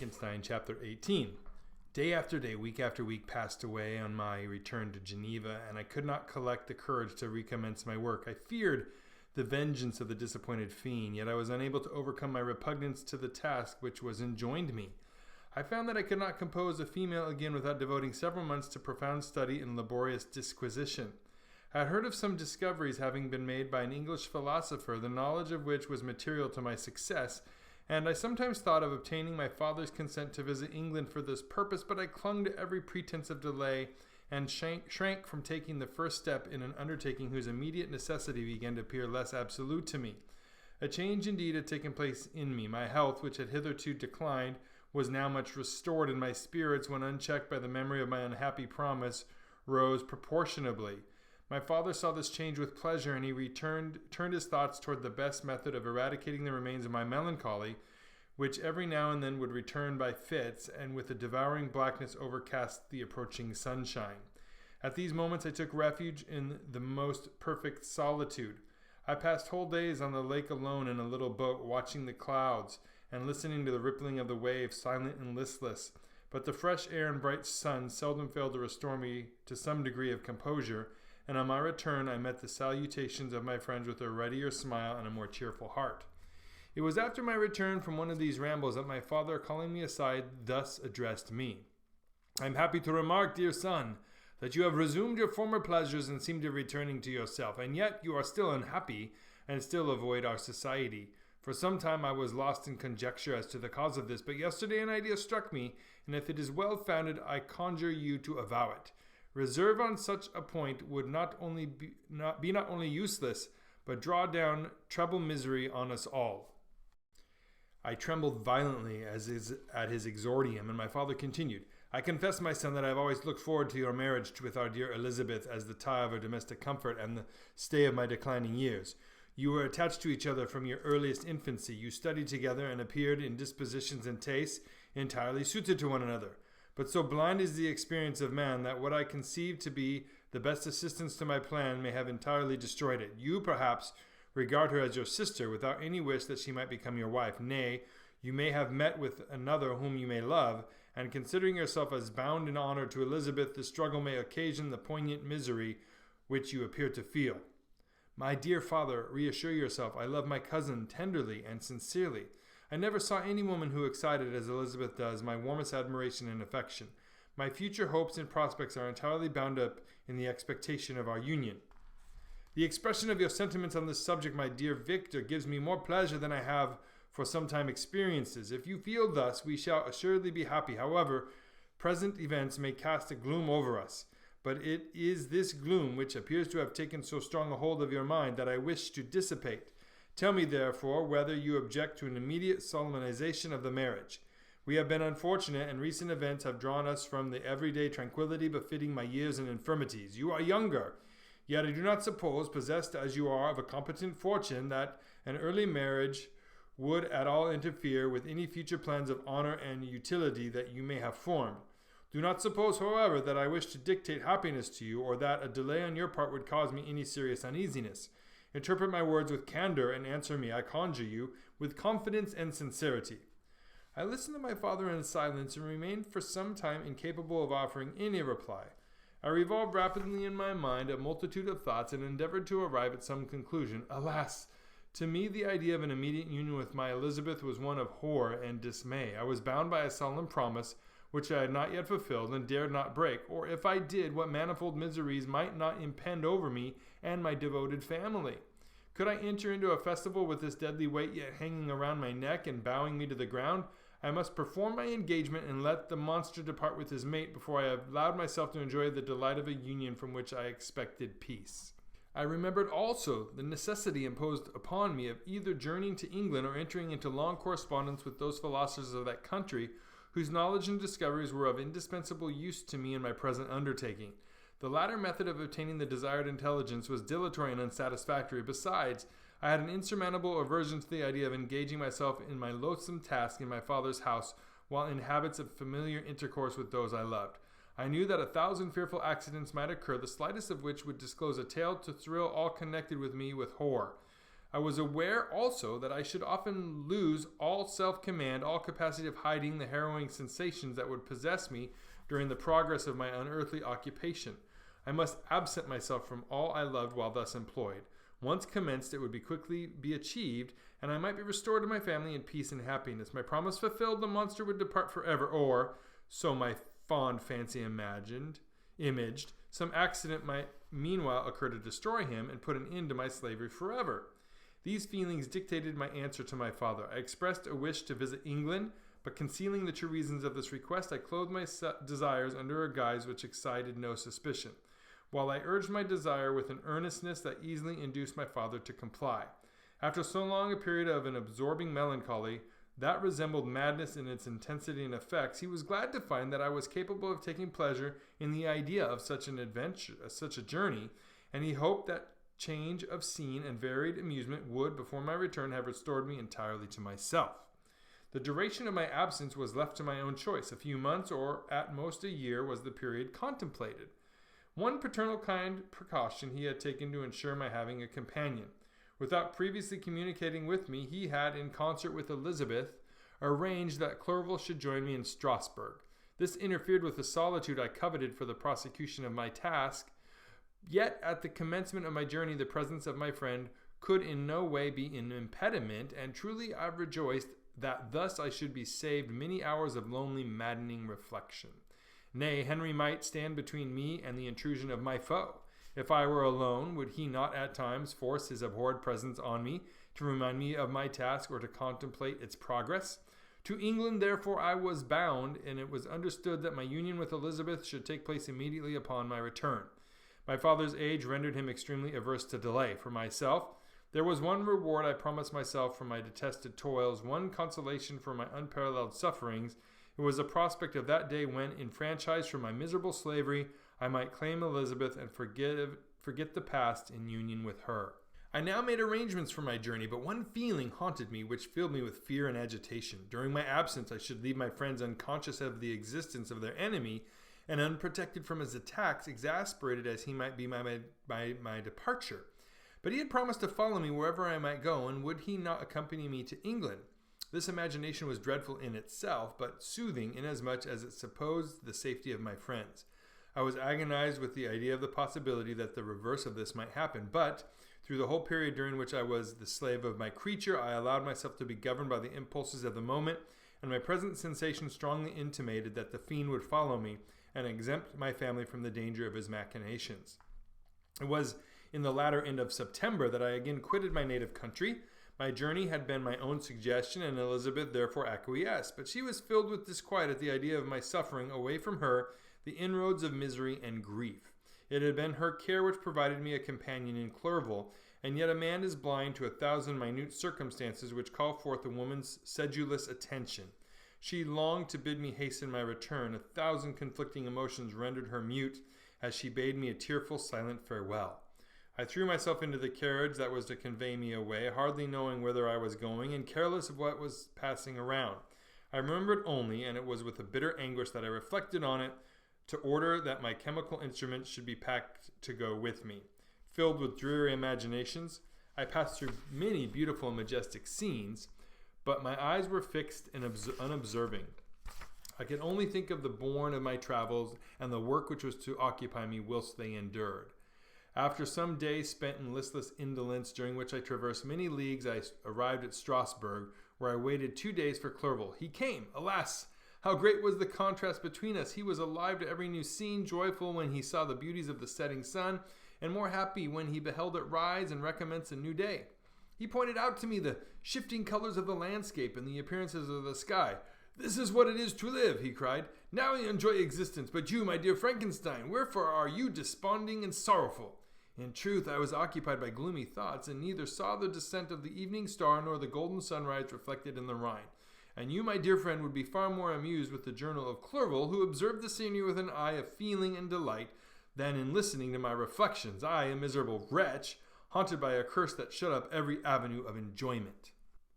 Frankenstein, Chapter 18. Day after day, week after week passed away on my return to Geneva, and I could not collect the courage to recommence my work. I feared the vengeance of the disappointed fiend, yet I was unable to overcome my repugnance to the task which was enjoined me. I found that I could not compose a female again without devoting several months to profound study and laborious disquisition. I had heard of some discoveries having been made by an English philosopher, the knowledge of which was material to my success, and I sometimes thought of obtaining my father's consent to visit England for this purpose, but I clung to every pretense of delay and shrank from taking the first step in an undertaking whose immediate necessity began to appear less absolute to me. A change indeed had taken place in me. My health, which had hitherto declined, was now much restored, and my spirits, when unchecked by the memory of my unhappy promise, rose proportionably. My father saw this change with pleasure, and he turned his thoughts toward the best method of eradicating the remains of my melancholy, which every now and then would return by fits, and with a devouring blackness overcast the approaching sunshine. At these moments I took refuge in the most perfect solitude. I passed whole days on the lake alone in a little boat, watching the clouds, and listening to the rippling of the waves, silent and listless. But the fresh air and bright sun seldom failed to restore me to some degree of composure, and on my return I met the salutations of my friends with a readier smile and a more cheerful heart. It was after my return from one of these rambles that my father, calling me aside, thus addressed me. "I am happy to remark, dear son, that you have resumed your former pleasures and seem to be returning to yourself, and yet you are still unhappy, and still avoid our society. For some time I was lost in conjecture as to the cause of this, but yesterday an idea struck me, and if it is well founded, I conjure you to avow it. Reserve on such a point would not only useless, but draw down treble misery on us all." I trembled violently at his exordium, and my father continued, "I confess, my son, that I have always looked forward to your marriage with our dear Elizabeth as the tie of our domestic comfort and the stay of my declining years. You were attached to each other from your earliest infancy. You studied together and appeared in dispositions and tastes entirely suited to one another. But so blind is the experience of man that what I conceive to be the best assistance to my plan may have entirely destroyed it. You, perhaps, regard her as your sister without any wish that she might become your wife. Nay, you may have met with another whom you may love, and considering yourself as bound in honor to Elizabeth, the struggle may occasion the poignant misery which you appear to feel. My dear father, reassure yourself. I love my cousin tenderly and sincerely. I never saw any woman who excited, as Elizabeth does, my warmest admiration and affection. My future hopes and prospects are entirely bound up in the expectation of our union. The expression of your sentiments on this subject, my dear Victor, gives me more pleasure than I have for some time experiences. If you feel thus, we shall assuredly be happy. However, present events may cast a gloom over us. But it is this gloom which appears to have taken so strong a hold of your mind that I wish to dissipate. Tell me, therefore, whether you object to an immediate solemnization of the marriage. We have been unfortunate, and recent events have drawn us from the everyday tranquillity befitting my years and infirmities. You are younger, yet I do not suppose, possessed as you are of a competent fortune, that an early marriage would at all interfere with any future plans of honor and utility that you may have formed. Do not suppose, however, that I wish to dictate happiness to you, or that a delay on your part would cause me any serious uneasiness. Interpret my words with candor, and answer me, I conjure you, with confidence and sincerity." I listened to my father in silence, and remained for some time incapable of offering any reply. I revolved rapidly in my mind a multitude of thoughts, and endeavored to arrive at some conclusion. Alas! To me the idea of an immediate union with my Elizabeth was one of horror and dismay. I was bound by a solemn promise, which I had not yet fulfilled, and dared not break, or if I did, what manifold miseries might not impend over me and my devoted family. Could I enter into a festival with this deadly weight yet hanging around my neck and bowing me to the ground? I must perform my engagement and let the monster depart with his mate before I have allowed myself to enjoy the delight of a union from which I expected peace. I remembered also the necessity imposed upon me of either journeying to England or entering into long correspondence with those philosophers of that country whose knowledge and discoveries were of indispensable use to me in my present undertaking. The latter method of obtaining the desired intelligence was dilatory and unsatisfactory. Besides, I had an insurmountable aversion to the idea of engaging myself in my loathsome task in my father's house while in habits of familiar intercourse with those I loved. I knew that 1,000 fearful accidents might occur, the slightest of which would disclose a tale to thrill all connected with me with horror. I was aware also that I should often lose all self-command, all capacity of hiding the harrowing sensations that would possess me during the progress of my unearthly occupation. I must absent myself from all I loved while thus employed. Once commenced, it would quickly be achieved, and I might be restored to my family in peace and happiness. My promise fulfilled, the monster would depart forever, or, so my fond fancy imaged, some accident might meanwhile occur to destroy him and put an end to my slavery forever. These feelings dictated my answer to my father. I expressed a wish to visit England, but concealing the true reasons of this request, I clothed my desires under a guise which excited no suspicion, while I urged my desire with an earnestness that easily induced my father to comply. After so long a period of an absorbing melancholy that resembled madness in its intensity and effects, he was glad to find that I was capable of taking pleasure in the idea of such an adventure, such a journey, and he hoped that change of scene and varied amusement would, before my return, have restored me entirely to myself. The duration of my absence was left to my own choice. A few months, or at most a year, was the period contemplated. One paternal kind precaution he had taken to ensure my having a companion. Without previously communicating with me, he had, in concert with Elizabeth, arranged that Clerval should join me in Strasbourg. This interfered with the solitude I coveted for the prosecution of my task, yet at the commencement of my journey the presence of my friend could in no way be an impediment, and truly I rejoiced that thus I should be saved many hours of lonely, maddening reflection. Nay, Henry might stand between me and the intrusion of my foe. If I were alone, would he not at times force his abhorred presence on me to remind me of my task or to contemplate its progress? To England, therefore, I was bound, and it was understood that my union with Elizabeth should take place immediately upon my return. My father's age rendered him extremely averse to delay. For myself, there was one reward I promised myself for my detested toils, one consolation for my unparalleled sufferings. It was the prospect of that day when, enfranchised from my miserable slavery, I might claim Elizabeth and forget the past in union with her. I now made arrangements for my journey, but one feeling haunted me which filled me with fear and agitation. During my absence, I should leave my friends unconscious of the existence of their enemy and unprotected from his attacks, exasperated as he might be by my departure. But he had promised to follow me wherever I might go, and would he not accompany me to England? This imagination was dreadful in itself, but soothing inasmuch as it supposed the safety of my friends. I was agonized with the idea of the possibility that the reverse of this might happen, but through the whole period during which I was the slave of my creature, I allowed myself to be governed by the impulses of the moment, and my present sensation strongly intimated that the fiend would follow me and exempt my family from the danger of his machinations. It was in the latter end of September that I again quitted my native country. My journey had been my own suggestion, and Elizabeth therefore acquiesced, but she was filled with disquiet at the idea of my suffering away from her the inroads of misery and grief. It had been her care which provided me a companion in Clerval, and yet a man is blind to 1,000 minute circumstances which call forth a woman's sedulous attention. She longed to bid me hasten my return. 1,000 conflicting emotions rendered her mute as she bade me a tearful, silent farewell. I threw myself into the carriage that was to convey me away, hardly knowing whither I was going, and careless of what was passing around. I remembered only, and it was with a bitter anguish that I reflected on it, to order that my chemical instruments should be packed to go with me. Filled with dreary imaginations, I passed through many beautiful and majestic scenes, but my eyes were fixed and unobserving. I could only think of the bourne of my travels and the work which was to occupy me whilst they endured. After some days spent in listless indolence, during which I traversed many leagues, I arrived at Strasbourg, where I waited 2 days for Clerval. He came. Alas, how great was the contrast between us! He was alive to every new scene, joyful when he saw the beauties of the setting sun, and more happy when he beheld it rise and recommence a new day. He pointed out to me the shifting colors of the landscape and the appearances of the sky. "This is what it is to live," he cried. "Now I enjoy existence, but you, my dear Frankenstein, wherefore are you desponding and sorrowful?" In truth, I was occupied by gloomy thoughts, and neither saw the descent of the evening star nor the golden sunrise reflected in the Rhine. And you, my dear friend, would be far more amused with the journal of Clerval, who observed the scenery with an eye of feeling and delight, than in listening to my reflections, I, a miserable wretch, haunted by a curse that shut up every avenue of enjoyment.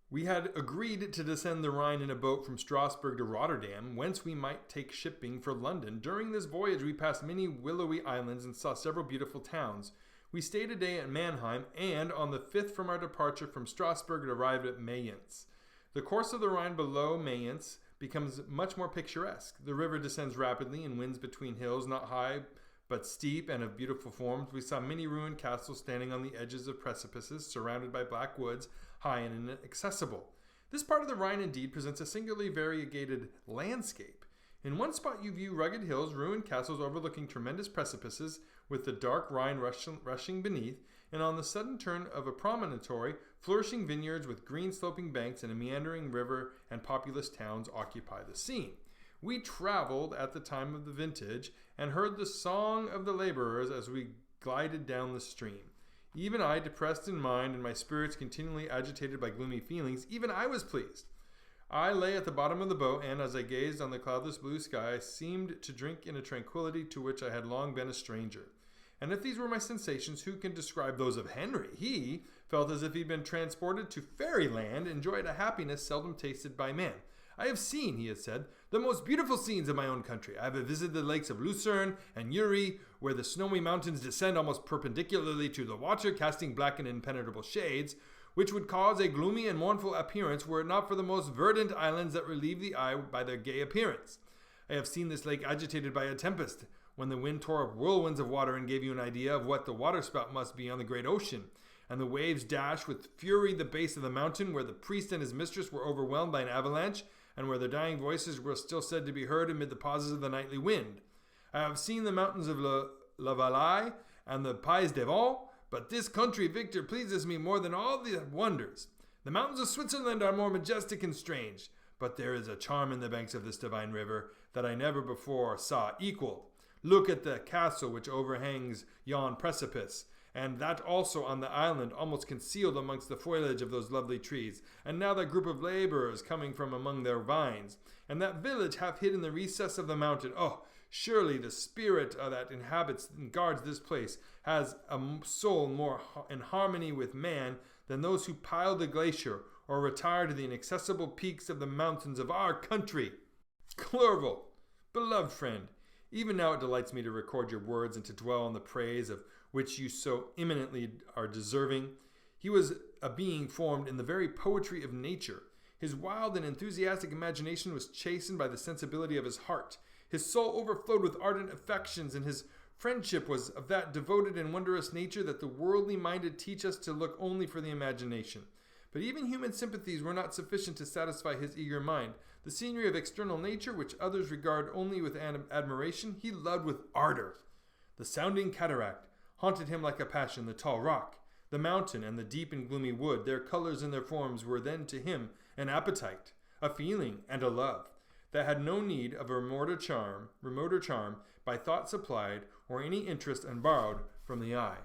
We had agreed to descend the Rhine in a boat from Strasbourg to Rotterdam, whence we might take shipping for London. During this voyage we passed many willowy islands and saw several beautiful towns. We stayed a day at Mannheim, and on the 5th from our departure from Strasbourg, it arrived at Mayence. The course of the Rhine below Mayence becomes much more picturesque. The river descends rapidly and winds between hills, not high but steep and of beautiful forms. We saw many ruined castles standing on the edges of precipices, surrounded by black woods, high and inaccessible. This part of the Rhine indeed presents a singularly variegated landscape. In one spot you view rugged hills, ruined castles overlooking tremendous precipices, with the dark Rhine rushing beneath, and on the sudden turn of a promontory, flourishing vineyards with green sloping banks and a meandering river and populous towns occupy the scene. We traveled at the time of the vintage and heard the song of the laborers as we glided down the stream. Even I, depressed in mind and my spirits continually agitated by gloomy feelings, even I was pleased. I lay at the bottom of the boat, and as I gazed on the cloudless blue sky, I seemed to drink in a tranquility to which I had long been a stranger. And if these were my sensations, who can describe those of Henry? He felt as if he'd been transported to fairyland, enjoyed a happiness seldom tasted by man. I have seen, he has said, the most beautiful scenes of my own country. I have visited the lakes of Lucerne and Uri, where the snowy mountains descend almost perpendicularly to the water, casting black and impenetrable shades, which would cause a gloomy and mournful appearance were it not for the most verdant islands that relieve the eye by their gay appearance. I have seen this lake agitated by a tempest, when the wind tore up whirlwinds of water and gave you an idea of what the waterspout must be on the great ocean, and the waves dashed with fury the base of the mountain, where the priest and his mistress were overwhelmed by an avalanche, and where their dying voices were still said to be heard amid the pauses of the nightly wind. I have seen the mountains of La Valais and the Pays d'Avon, but this country, Victor, pleases me more than all the wonders. The mountains of Switzerland are more majestic and strange, but there is a charm in the banks of this divine river that I never before saw equaled. Look at the castle which overhangs yon precipice, and that also on the island, almost concealed amongst the foliage of those lovely trees, and now that group of laborers coming from among their vines, and that village half hid in the recess of the mountain. Oh, surely the spirit that inhabits and guards this place has a soul more in harmony with man than those who pile the glacier or retire to the inaccessible peaks of the mountains of our country. Clerval, beloved friend, even now it delights me to record your words and to dwell on the praise of which you so eminently are deserving. He was a being formed in the very poetry of nature. His wild and enthusiastic imagination was chastened by the sensibility of his heart. His soul overflowed with ardent affections, and his friendship was of that devoted and wondrous nature that the worldly minded teach us to look only for the imagination. But even human sympathies were not sufficient to satisfy his eager mind. The scenery of external nature, which others regard only with admiration, he loved with ardor. The sounding cataract haunted him like a passion. The tall rock, the mountain, and the deep and gloomy wood, their colors and their forms were then to him an appetite, a feeling, and a love that had no need of a remoter charm by thought supplied, or any interest unborrowed from the eye.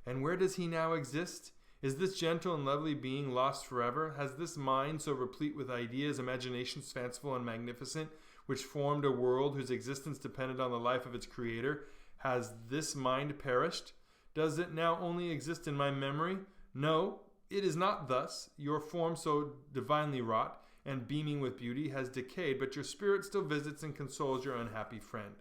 And where does he now exist? Is this gentle and lovely being lost forever? Has this mind so replete with ideas, imaginations fanciful and magnificent, which formed a world whose existence depended on the life of its creator, has this mind perished? Does it now only exist in my memory? No, it is not thus. Your form, so divinely wrought and beaming with beauty, has decayed, but your spirit still visits and consoles your unhappy friend.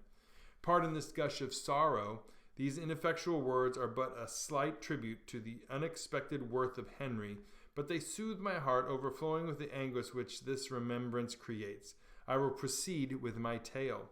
Pardon this gush of sorrow. These ineffectual words are but a slight tribute to the unexpected worth of Henry, but they soothe my heart, overflowing with the anguish which this remembrance creates. I will proceed with my tale.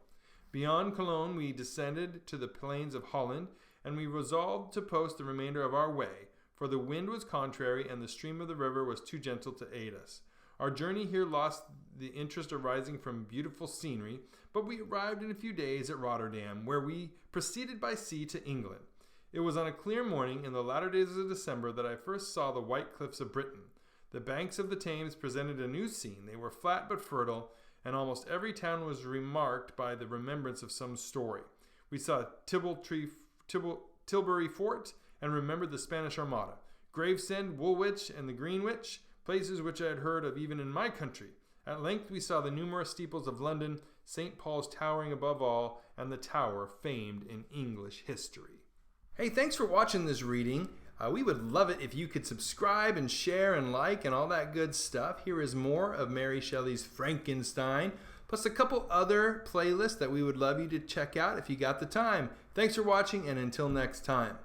Beyond Cologne, we descended to the plains of Holland, and we resolved to post the remainder of our way, for the wind was contrary, and the stream of the river was too gentle to aid us. Our journey here lost the interest arising from beautiful scenery, but we arrived in a few days at Rotterdam, where we proceeded by sea to England. It was on a clear morning in the latter days of December that I first saw the white cliffs of Britain. The banks of the Thames presented a new scene. They were flat but fertile, and almost every town was remarked by the remembrance of some story. We saw Tilbury Fort and remembered the Spanish Armada, Gravesend, Woolwich, and the Greenwich, places which I had heard of even in my country. At length we saw the numerous steeples of London, St. Paul's towering above all, and the Tower famed in English history. Hey, thanks for watching this reading. We would love it if you could subscribe and share and like and all that good stuff. Here is more of Mary Shelley's Frankenstein, plus a couple other playlists that we would love you to check out if you got the time. Thanks for watching, and until next time.